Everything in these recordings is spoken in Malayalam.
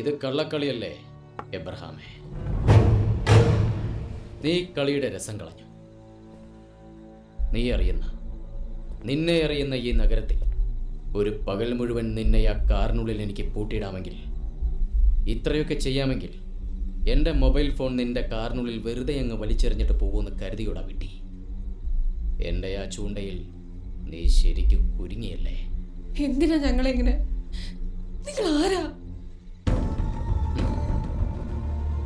ഇത് കള്ളക്കളിയല്ലേ എബ്രഹാമേ? നീ കളിയുടെ രസം കളഞ്ഞു. നിന്നെ അറിയുന്ന ഈ നഗരത്തിൽ ഒരു പകൽ മുഴുവൻ നിന്നെ ആ കാറിനുള്ളിൽ എനിക്ക് പൂട്ടിയിടാമെങ്കിൽ, ഇത്രയൊക്കെ ചെയ്യാമെങ്കിൽ എൻ്റെ മൊബൈൽ ഫോൺ നിന്റെ കാറിനുള്ളിൽ വെറുതെ അങ്ങ് വലിച്ചെറിഞ്ഞിട്ട് പോകുമെന്ന് കരുതിയോടാ വിട്ടി. എൻ്റെ ആ ചൂണ്ടയിൽ നീ ശരിക്കും കുരുങ്ങിയല്ലേ? എന്തിനാ ഞങ്ങളെങ്ങനെ? നിങ്ങൾ ആരാ?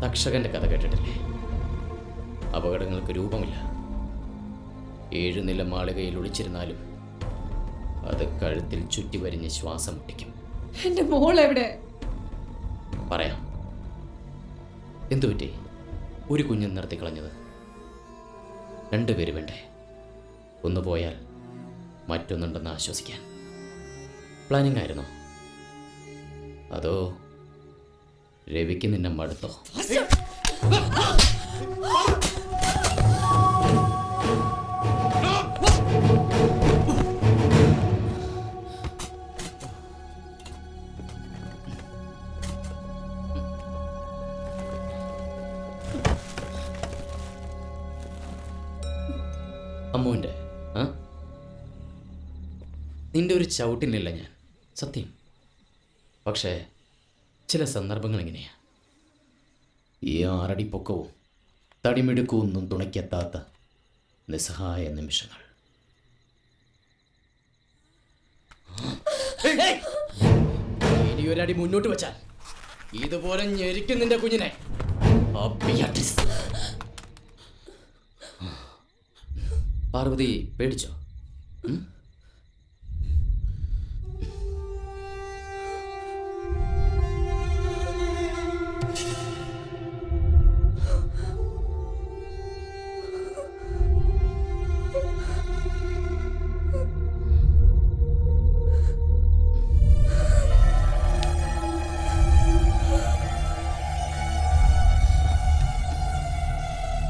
തക്ഷകന്റെ കഥ കേട്ടിട്ടില്ലേ? അപകടങ്ങൾക്ക് രൂപമില്ല. 7 നില മാളികയിൽ ഒളിച്ചിരുന്നാലും അത് കഴുത്തിൽ ചുറ്റി വരിഞ്ഞ് ശ്വാസം മുട്ടിക്കും. എന്റെ മോൾ എവിടെ? പറയാം. എന്തുപറ്റി? ഒരു കുഞ്ഞ് നിർത്തിക്കളഞ്ഞത്. 2 പേര് വേണ്ടേ? ഒന്ന് പോയാൽ മറ്റൊന്നുണ്ടെന്ന് ആശ്വസിക്കാൻ. പ്ലാനിങ് ആയിരുന്നോ? അതോ രവിക്ക് നിന്നെ മടുത്തോ? അമ്മുവിൻ്റെ നിന്റെ ഒരു ചവിട്ടിനില്ല ഞാൻ, സത്യം. പക്ഷേ ചില സന്ദർഭങ്ങൾ എങ്ങനെയാ? ഈ 6 അടി പൊക്കവും തടിമിടുക്കൊന്നും തുണയ്ക്കെത്താത്ത നിസ്സഹായ നിമിഷങ്ങൾ. ഇനി ഒരടി മുന്നോട്ട് വെച്ചാൽ ഇതുപോലെ ഞെരിക്കും നിന്റെ കുഞ്ഞിനെ. പാർവതി പേടിച്ചോ?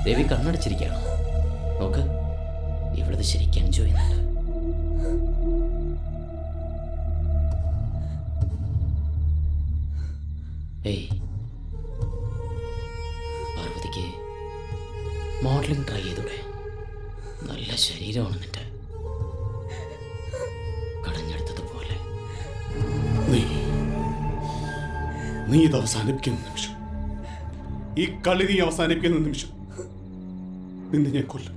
ദേവി കണ്ണടച്ചിരിക്കുകയാണോ? നോക്ക്, ഇവിടുത്തെ ശരിക്കും എൻജോയ് ചെയ്യുന്നുണ്ട്. ഏയ്, പാർവതിക്ക് മോഡലിംഗ് ട്രൈ ചെയ്തൂടെ? നല്ല ശരീരമാണ് നിന്റെ, കടഞ്ഞെടുത്തതുപോലെ. നീ ഇത് അവസാനിപ്പിക്കുന്ന നിമിഷം, ഈ കളി നീ അവസാനിപ്പിക്കുന്ന നിമിഷം നിന്നെ ഞാൻ കൊല്ലും.